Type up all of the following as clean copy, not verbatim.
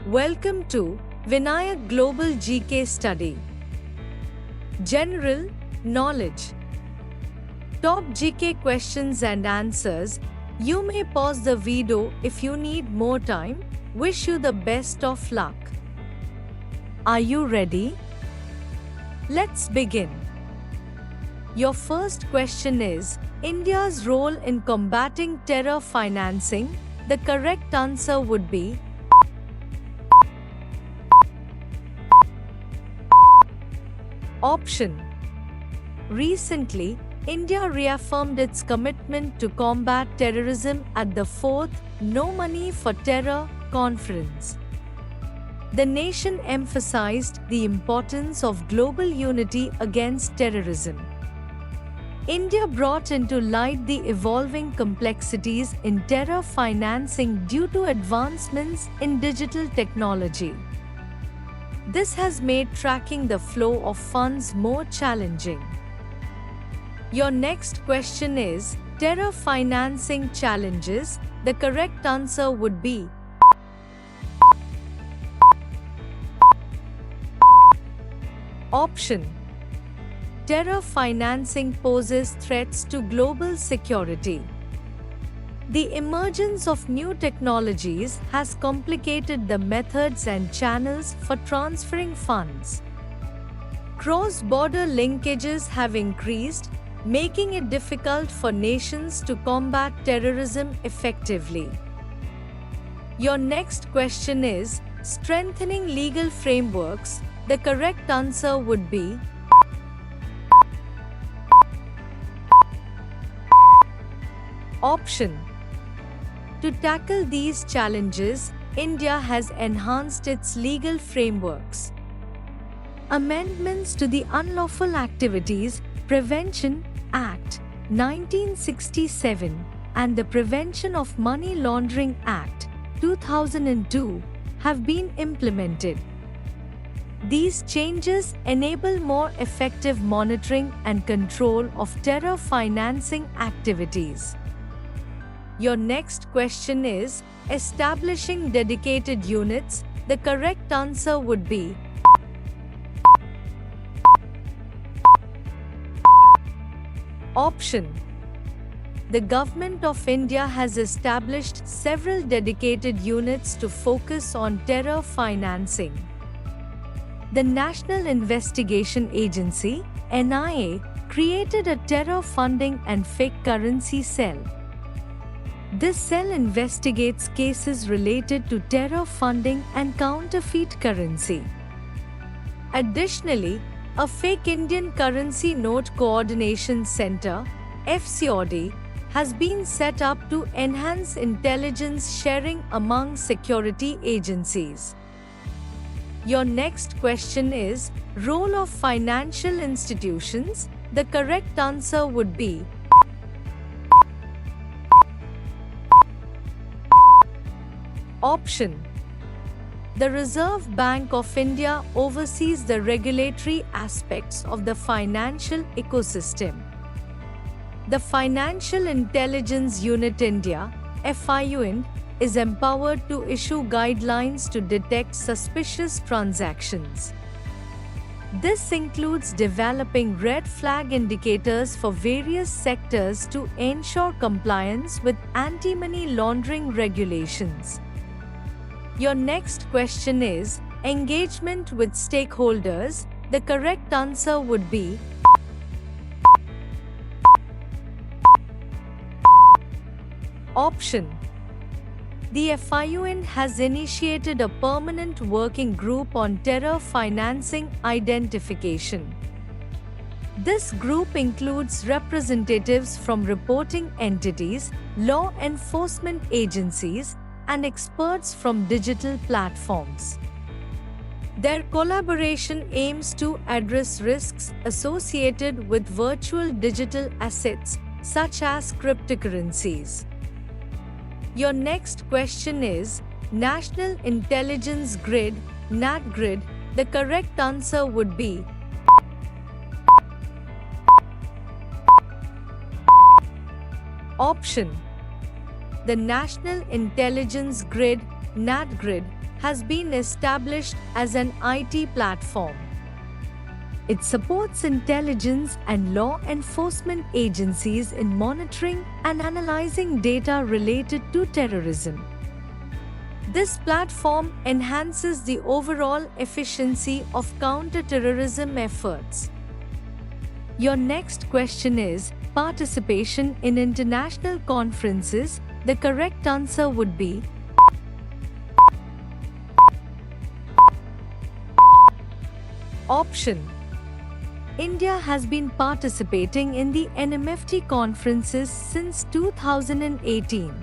Welcome to Vinayak Global GK Study. General Knowledge. Top GK questions and answers. You may pause the video if you need more time. Wish you the best of luck. Are you ready? Let's begin. Your first question is India's role in combating terror financing. The correct answer would be Option. Recently, India reaffirmed its commitment to combat terrorism at the 4th No Money for Terror conference. The nation emphasized the importance of global unity against terrorism. India brought into light the evolving complexities in terror financing due to advancements in digital technology. This has made tracking the flow of funds more challenging. Your next question is terror financing challenges. The correct answer would be Option. Terror financing poses threats to global security. The emergence of new technologies has complicated the methods and channels for transferring funds. Cross-border linkages have increased, making it difficult for nations to combat terrorism effectively. Your next question is strengthening legal frameworks. The correct answer would be Option. To tackle these challenges, India has enhanced its legal frameworks. Amendments to the Unlawful Activities Prevention Act 1967 and the Prevention of Money Laundering Act 2002 have been implemented. These changes enable more effective monitoring and control of terror financing activities. Your next question is establishing dedicated units. The correct answer would be Option. The Government of India has established several dedicated units to focus on terror financing. The National Investigation Agency (NIA) created a terror funding and fake currency cell. This cell investigates cases related to terror funding and counterfeit currency. Additionally, a fake Indian Currency Note Coordination Center (FCOD) has been set up to enhance intelligence sharing among security agencies. Your next question is role of financial institutions. The correct answer would be Option. The Reserve Bank of India oversees the regulatory aspects of the financial ecosystem. The Financial Intelligence Unit India (FIUIN) is empowered to issue guidelines to detect suspicious transactions. This includes developing red flag indicators for various sectors to ensure compliance with anti-money laundering regulations. Your next question is engagement with stakeholders. The correct answer would be Option. The FIUIN has initiated a permanent working group on terror financing identification. This group includes representatives from reporting entities, law enforcement agencies, and experts from digital platforms. Their collaboration aims to address risks associated with virtual digital assets, such as cryptocurrencies. Your next question is National Intelligence Grid (NATGRID). The correct answer would be Option. The National Intelligence Grid (NATGRID) has been established as an IT platform. It supports intelligence and law enforcement agencies in monitoring and analyzing data related to terrorism. This platform enhances the overall efficiency of counter-terrorism efforts. Your next question is participation in international conferences. The correct answer would be option. India has been participating in the NMFT conferences since 2018.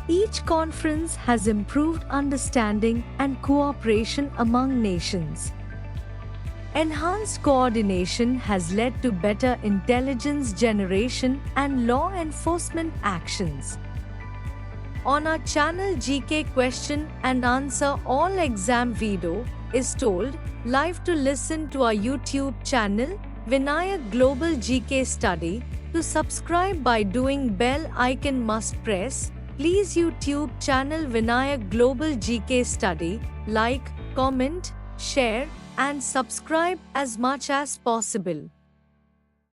Each conference has improved understanding and cooperation among nations. Enhanced coordination has led to better intelligence generation and law enforcement actions. On our channel, GK question and answer all exam video is told live. To listen to our YouTube channel Vinayak Global GK Study, to subscribe by doing bell icon must press. Please YouTube channel Vinayak Global GK Study, like, comment, share and subscribe as much as possible.